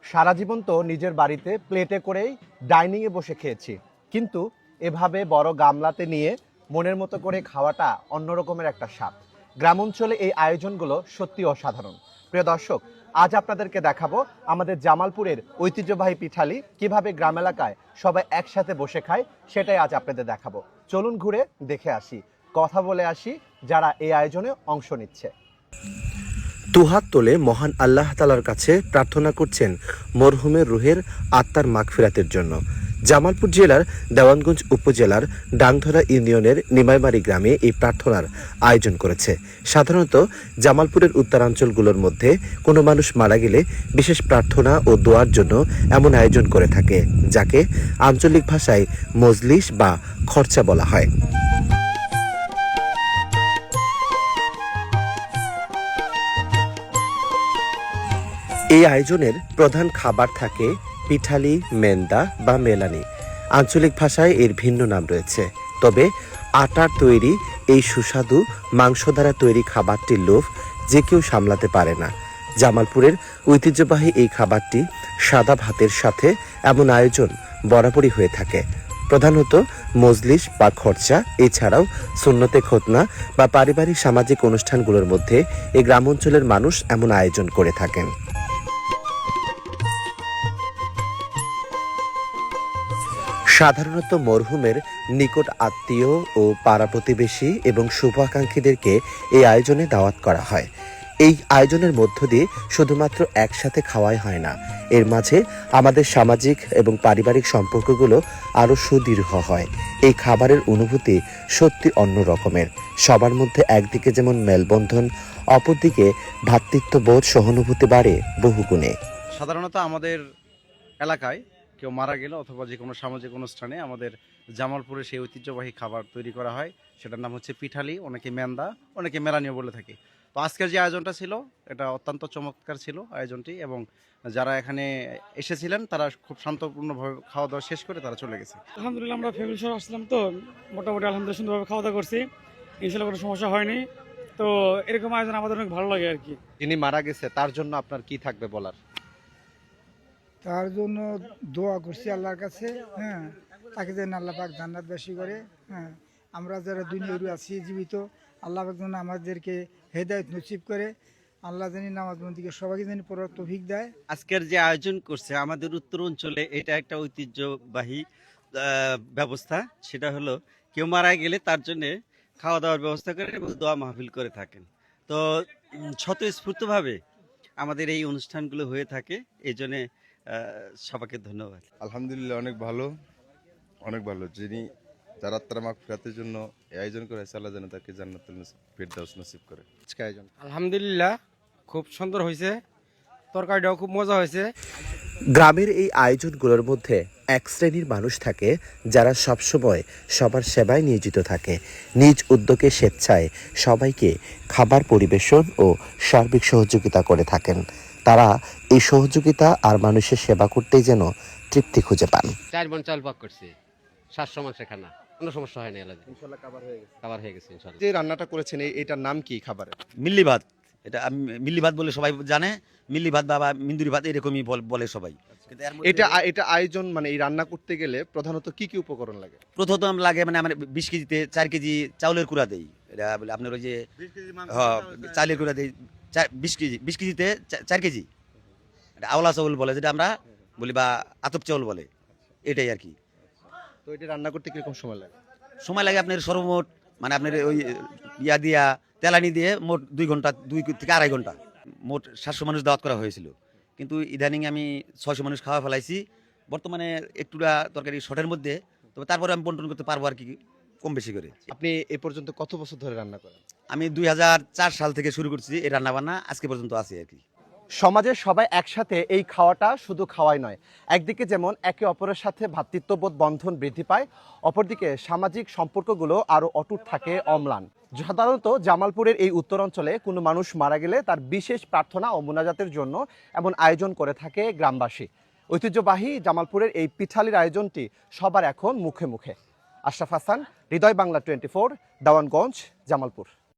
সারা জীবন তো নিজের বাড়িতে প্লেটে করেই ডাইনিংয়ে বসে খেয়েছি, কিন্তু এভাবে বড় গামলাতে নিয়ে মনের মতো করে খাওয়াটা অন্যরকমের একটা স্বাদ। গ্রাম অঞ্চলে এই আয়োজনগুলো সত্যি অসাধারণ। প্রিয় দর্শক, আজ আপনাদেরকে দেখাবো আমাদের জামালপুরের ঐতিহ্যবাহী পিঠালি কিভাবে গ্রাম এলাকায় সবাই একসাথে বসে খায়, সেটাই আজ আপনাদের দেখাবো। চলুন ঘুরে দেখে আসি, কথা বলে আসি যারা এই আয়োজনে অংশ নিচ্ছে। দুহাত তোলে মহান আল্লাহ তাআলার কাছে প্রার্থনা করছেন মরহুমের রুহের আত্মার মাগফিরাতের জন্য। জামালপুর জেলার দেওয়ানগঞ্জ উপজেলার ডাংধরা ইউনিয়নের নিমাইমারি গ্রামে এই প্রার্থনার আয়োজন করেছে। সাধারণত জামালপুরের উত্তরাঞ্চলগুলোর মধ্যে কোনো মানুষ মারা গেলে বিশেষ প্রার্থনা ও দোয়ার জন্য এমন আয়োজন করে থাকে, যাকে আঞ্চলিক ভাষায় মজলিস বা খরচা বলা হয়। এই আয়োজনের প্রধান খাবার থাকে পিঠালি, মেন্দা বা মেলানি। আঞ্চলিক ভাষায় এর ভিন্ন নাম রয়েছে, তবে আটার তৈরি এই সুস্বাদু মাংস দ্বারা তৈরি খাবারটির লোভ যে কেউ সামলাতে পারে না। জামালপুরের ঐতিহ্যবাহী এই খাবারটি সাদা ভাতের সাথে এমন আয়োজন বরাবরই হয়ে থাকে। প্রধানত মজলিস বা খরচা, এছাড়াও সুন্নতে খতনা বা পারিবারিক সামাজিক অনুষ্ঠানগুলোর মধ্যে এই গ্রাম অঞ্চলের মানুষ এমন আয়োজন করে থাকেন। সাধারণত মরহুমের নিকট আত্মীয় ও পাড়া প্রতিবেশী এবং শুভাকাঙ্ক্ষীদেরকে এই আয়োজনে দাওয়াত করা হয়। এই আয়োজনের মধ্য দিয়ে শুধুমাত্র একসাথে খাওয়াই হয় না, এর মাঝে আমাদের সামাজিক এবং পারিবারিক সম্পর্কগুলো আরও সুদৃঢ় হয়। এই খাবারের অনুভূতি সত্যি অন্য রকমের। সবার মধ্যে একদিকে যেমন মেলবন্ধন, অপরদিকে ভ্রাতৃত্ববোধ, সহানুভূতি বাড়ে বহুগুণে। সাধারণত আমাদের এলাকায় কেউ মারা গেলে অথবা যে কোনো সামাজিক অনুষ্ঠানে আমাদের জামালপুরে সেই ঐতিহ্যবাহী খাবার তৈরি করা হয়, সেটার নাম হচ্ছে পিঠালি, অনেকে মেন্দা, অনেকে মেলানিও বলে থাকি। তো আজকের যে আয়োজনটা ছিল এটা অত্যন্ত চমৎকার ছিল আয়োজনটি, এবং যারা এখানে এসেছিলেন তারা খুব শান্তপূর্ণভাবে খাওয়া দাওয়া শেষ করে তারা চলে গেছে। আলহামদুলিল্লাহ, আমরা ফ্যামিলি সহ আসলাম, তো মোটামুটি আলহামদুলিল্লাহ সুন্দরভাবে খাওয়া দাওয়া করছি, ইনশাল্লাহ কোনো সমস্যা হয়নি। তো এরকম আয়োজন আমাদের অনেক ভালো লাগে আর কি। যিনি মারা গেছে তার জন্য আপনার কি থাকবে বলার? তার জন্য দোয়া করছি আল্লাহর কাছে, হ্যাঁ, তাকে যেন আল্লাহ পাক জান্নাত বেশি করে। হ্যাঁ, আমরা যারা দুনিয়ায় আছি জীবিত, আল্লাহ পাক যেন আমাদেরকে হেদায়েত নসিব করে। আল্লাহ জানি নামাজ বন্দীকে সবাইকে জানি পড়ার তৌফিক দেয়। আজকের যে আয়োজন করছে আমাদের উত্তর অঞ্চলে, এটা একটা ঐতিহ্যবাহী ব্যবস্থা। সেটা হলো কেউ মারা গেলে তার জন্য খাওয়া দাওয়ার ব্যবস্থা করে এবং দোয়া মাহফিল করে থাকেন। তো স্বতঃস্ফূর্তভাবে আমাদের এই অনুষ্ঠানগুলো হয়ে থাকে, এই জন্যে সবাইকে ধন্যবাদ। আলহামদুলিল্লাহ, অনেক ভালো, অনেক ভালো। যিনি যার আত্মার মাগফিরাতের জন্য এই আয়োজন করে, আল্লাহ যেন তাকে জান্নাতুল ফেরদাউস নসিব করে। আজকে আয়োজন আলহামদুলিল্লাহ খুব সুন্দর হয়েছে, তরকারিটাও খুব মজা হয়েছে। গ্রামের এই আয়োজনগুলোর মধ্যে এক শ্রেণীর মানুষ থাকে যারা সবসময় সবার সেবায় নিয়োজিত থাকে। নিজ উদ্যোগে স্বেচ্ছায় সবাইকে খাবার পরিবেশন ও সার্বিক সহযোগিতা করে থাকেন। তারা এই সহযোগিতা আর মানুষের সেবা করতেই যেন তৃপ্তি খুঁজে পান। 4 মণ চাল পাক করছে, 700 মানুষের খানা, কোনো সমস্যা হয় না। ইনশাআল্লাহ খাবার হয়ে গেছে। খাবার হয়ে গেছে ইনশাআল্লাহ। যে রান্নাটা করেছেন এটার নাম কি খাবারের? মিল্লি ভাত, এটা মিল্লি ভাত বলে সবাই জানে। মিল্লি ভাত বা মিন্দুরি ভাত এরকমই বলে সবাই। কিন্তু এর মধ্যে এটা আয়োজন মানে এই রান্না করতে গেলে প্রধানত কি কি উপকরণ লাগে? প্রথম লাগে মানে আমার 20 কেজিতে 4 কেজি চাউলের কুড়া দেই। এটা বলে আপনার ওই যে চালের কুড়া দেই 20 কেজিতে 4 কেজি। এটা আওলা চাউল বলে, যেটা আমরা বলি, বা আতপ চাউল বলে, এটাই আর কি। তো এটা রান্না করতে কিরকম সময় লাগে? সময় লাগে আপনার সর্বমোট, মানে আপনার ওই ইয়া দিয়া তেলানি দিয়ে মোট 2 ঘন্টা, 2 থেকে 2.5 ঘন্টা। মোট 700 মানুষ দাওয়াত করা হয়েছিল, কিন্তু ইদানিং আমি 600 মানুষ খাওয়া ফেলাইছি। বর্তমানে একটুটা তরকারি শর্টের মধ্যে, তবে তারপরে আমি বন্টন করতে পারবো আর কি, কম বেশি করে। আপনি এ পর্যন্ত কত বছর ধরে রান্না করেন? আমি 2004 সাল থেকে শুরু করছি এই রান্না বান্না, আজকে পর্যন্ত আছি আর কি। সমাজের সবাই একসাথে এই খাওয়াটা শুধু খাওয়াই নয়, একদিকে যেমন একে অপরের সাথে ভ্রাতৃত্ববোধ বন্ধন বৃদ্ধি পায়, অপরদিকে সামাজিক সম্পর্কগুলো আরো অটুট থাকে, অম্লান। সাধারণত জামালপুরের এই উত্তরাঞ্চলে কোনো মানুষ মারা গেলে তার বিশেষ প্রার্থনা ও মোনাজাতের জন্য এমন আয়োজন করে থাকে গ্রামবাসী। ঐতিহ্যবাহী জামালপুরের এই পিঠালির আয়োজনটি সবার এখন মুখে মুখে। আশরাফ হাসান, হৃদয় বাংলা 24, দেওয়ানগঞ্জ, জামালপুর।